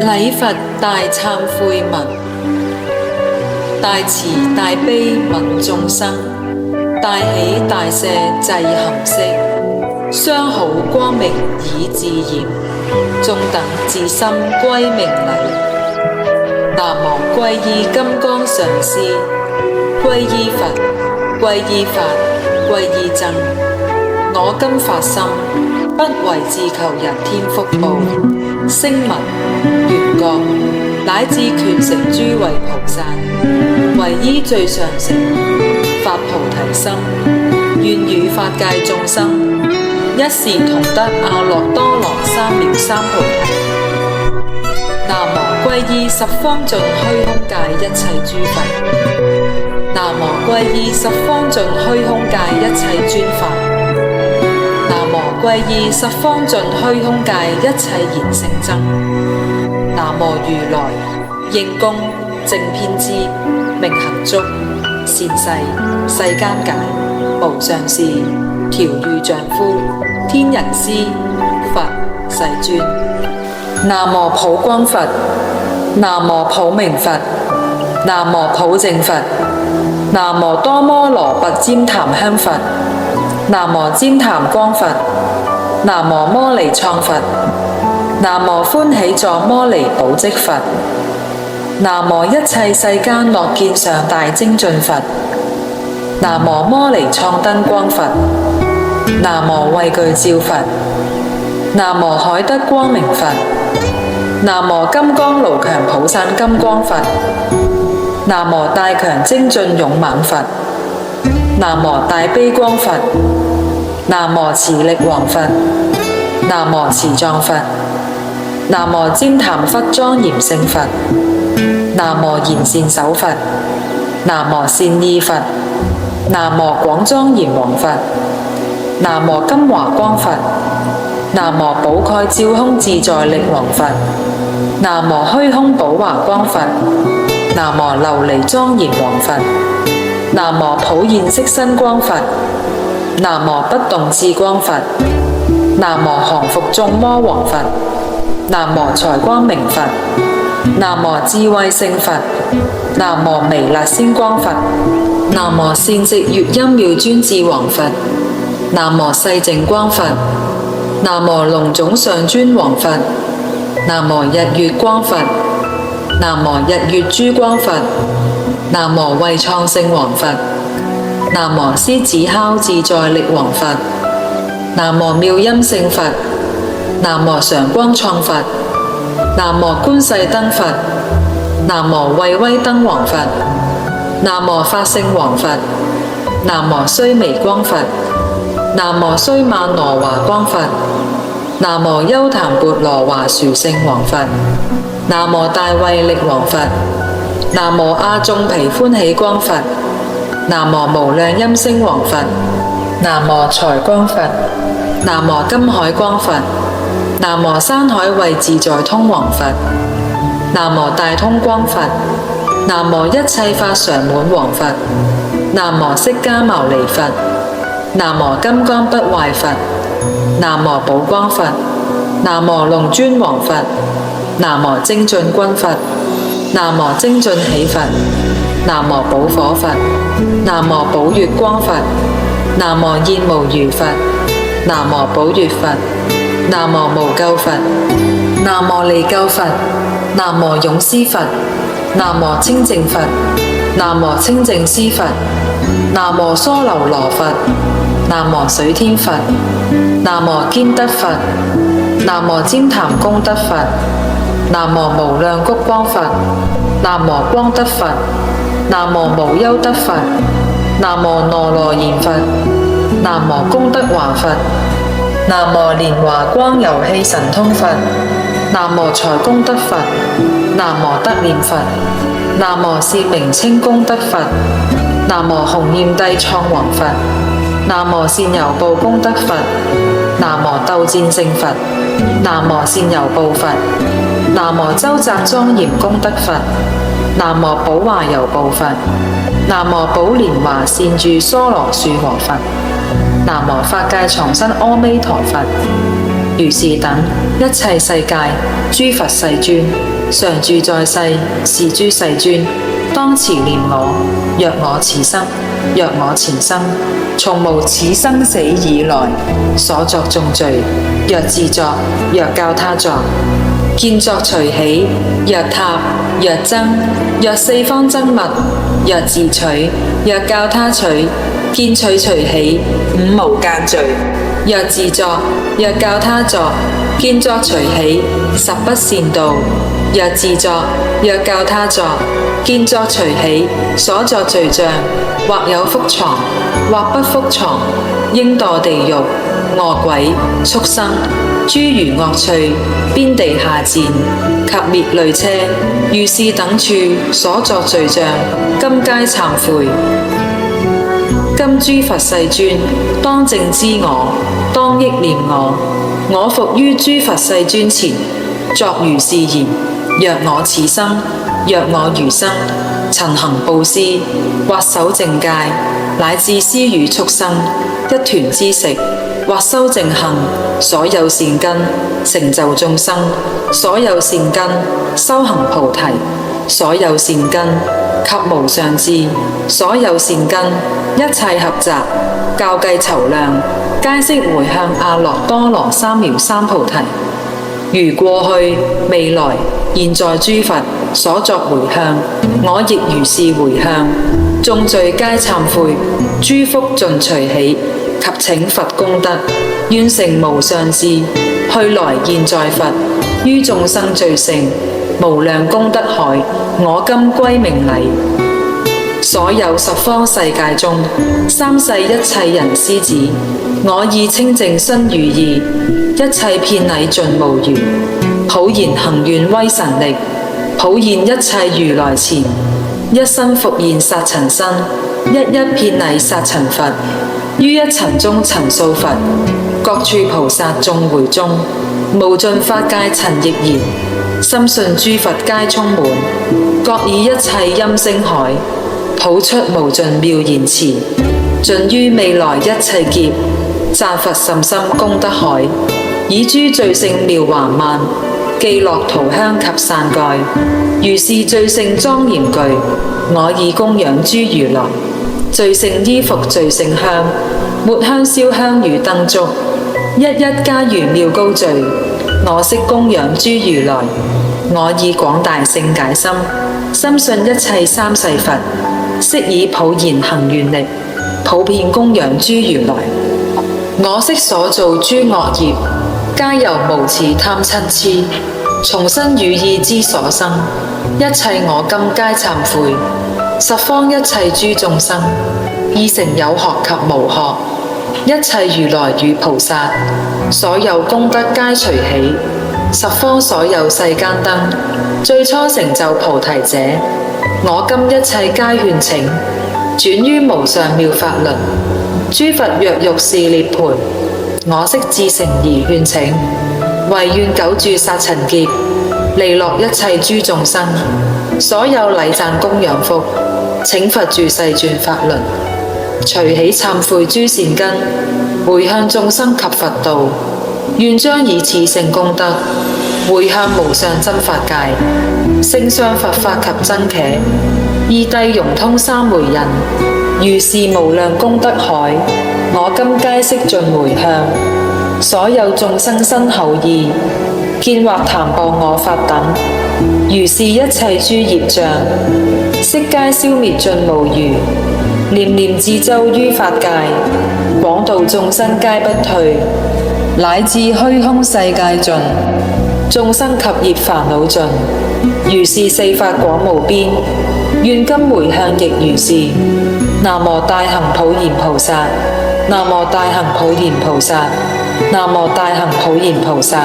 禮佛大懺悔文，大慈大悲憫眾生，大喜大捨濟含識，相好光明以自嚴，眾等至心歸命禮。南無歸依金剛上師，歸依佛，歸依法，歸依僧。我今發心，不為自求人天福報，聲聞、緣覺，乃至權成諸位菩薩，唯依最上乘，發菩提心，願與法界眾生，一時同得阿耨多羅三藐三菩提。南無歸依十方盡虛空界一切諸佛，南無歸依十方盡虛空界一切尊法，南無歸依十方盡虛空界一切賢聖僧，南無如來應供正遍知明行足善逝世間解無上士調御丈夫天人師佛世尊。南無普光佛，南無普明佛，南無普淨佛，南無多摩羅拔旃檀香佛，南無旃檀光佛，南無摩尼創佛，南無歡喜座摩尼寶積佛，南無一切世間樂見上大精進佛，南無摩尼創燈光佛，南無畏懼照佛，南無海德光明佛，南無金剛盧強普散金光佛，南無大強精進勇猛佛，南無大悲光佛，南無慈力王佛，南無慈藏佛，南無旃檀佛莊嚴聖佛，南無賢善手佛，南無善意佛，南無廣莊嚴王佛，南無金華光佛，南無寶蓋照空自在力王佛，南無虛空寶華光佛，南無琉璃莊嚴王佛，南無普現色身光佛，南無不動智光佛，南無降伏眾魔王佛，南無財光明佛，南無智慧聖佛，南無彌勒仙光佛，南無善寂月音妙尊智王佛，南無世淨光佛，南無龍種上尊王佛，南無日月光佛，南無日月珠光佛，南無慧創聖王佛，南無獅子哮自在力王佛，南無妙音聖佛，南無常光創佛，南無觀世燈佛，南無慧威燈王佛，南無法性王佛，南無須彌光佛，南無須曼羅華光佛，南無優曇鉢羅華殊勝王佛，南無大慧力王佛，南無阿眾皮歡喜光佛，南無無量音聲王佛，南無財光佛，南無金海光佛，南無山海慧自在通王佛，南無大通光佛，南無一切法常滿王佛，南無釋迦牟尼佛，南無金剛不壞佛，南無寶光佛，南無龍尊王佛，南無精進軍佛，南無精進喜佛，南無寶火佛，南無寶月光佛，南無現無餘佛，南無寶月佛，南無無垢佛，南無離垢佛，南無勇施佛，南無清淨佛，南無清淨施佛，南無娑樓羅佛，南無水天佛，南無堅德佛，南無旃檀功德佛，南無無量谷光佛，南無光德佛，南無無憂德佛，南無羅羅延佛，南無功德華佛，南無蓮華光遊戲神通佛，南無財功德佛，南無德念佛，南無善名稱功德佛，南無洪焰帝創王佛，南無善遊報功德佛，南無鬥戰勝佛，南無善遊報佛，南無周匝莊嚴功德佛，南無寶華遊報佛，南無寶蓮華善住梭羅樹河佛，南無法界藏身阿彌陀佛。如是等一切世界諸佛世尊，常住在世，是諸世尊，當持念我。若我此生，若我前生，從無始生死以來所作眾罪，若自作，若教他作，見作隨喜，若塔，若僧，若四方僧物，若自取，若教他取，見取隨喜，五無間罪。若自作，若教他作，見作隨喜，十不善道。若自作，若教他作，見作隨喜，所作罪障，或有覆藏，或不覆藏，應墮地獄、餓鬼、畜生、諸餘惡趣、邊地下賤及滅類車，如是等處所作罪障，今皆懺悔。今諸佛世尊，當正知我，當憶念我。我復於諸佛世尊前，作如是言：若我此生，若我餘生，曾行布施，或守淨戒，乃至施與畜生一團之食，或修淨行，所有善根，成就眾生；所有善根，修行菩提；所有善根，及無上智；所有善根，一切合集，校計籌量，皆悉回向阿耨多羅三藐三菩提。如過去、未來、現在諸佛所作回向，我亦如是回向。眾罪皆懺悔，諸福盡隨喜，及請佛功德，願成無上智，去來現在佛，於眾生最勝，無量功德海，我今歸命禮。所有十方世界中，三世一切人師子，我以清淨身語意，一切遍禮盡無餘，普賢行願威神力，普現一切如來前，一身復現剎塵身，一一遍禮剎塵佛，於一塵中塵數佛，各處菩薩眾會中，無盡法界塵亦然，深信諸佛皆充滿，各以一切音聲海，普出無盡妙言辭，盡於未來一切劫，讚佛甚深功德海，以諸最勝妙華曼，伎樂塗香及散蓋，如是最勝莊嚴具，我以供養諸如來。最勝衣服最勝香，末香燒香與燈燭，一一皆如妙高聚，我悉供養諸如來。我以廣大勝解心，深信一切三世佛，悉以普賢行願力，普遍供養諸如來。我悉所造諸惡業，皆由無始貪嗔癡，從身語意之所生，一切我今皆懺悔。十方一切諸眾生，意成有學及無學，一切如來與菩薩，所有功德皆隨喜。十方所有世間燈，最初成就菩提者，我今一切皆勸請，轉於無上妙法輪。諸佛若欲示涅槃，我悉至誠而勸請，唯願久住剎塵劫，利樂一切諸眾生。所有禮讚供養福，請佛住世轉法輪，隨喜懺悔諸善根，回向眾生及佛道。願將以此聖功德，回向無上真法界，聖上佛法及真伽，義諦融通三回印，如是無量功德海，我今皆悉盡回向。所有眾生身口意，見或談謗我法等，如是一切諸業障，悉皆消滅盡無餘。念念至周於法界，廣度眾生皆不退，乃至虛空世界盡，眾生及業煩惱盡。如是四法廣無邊，願今回向亦如是。南無大行普賢菩薩，南無大行普賢菩薩，南無大行普賢菩薩。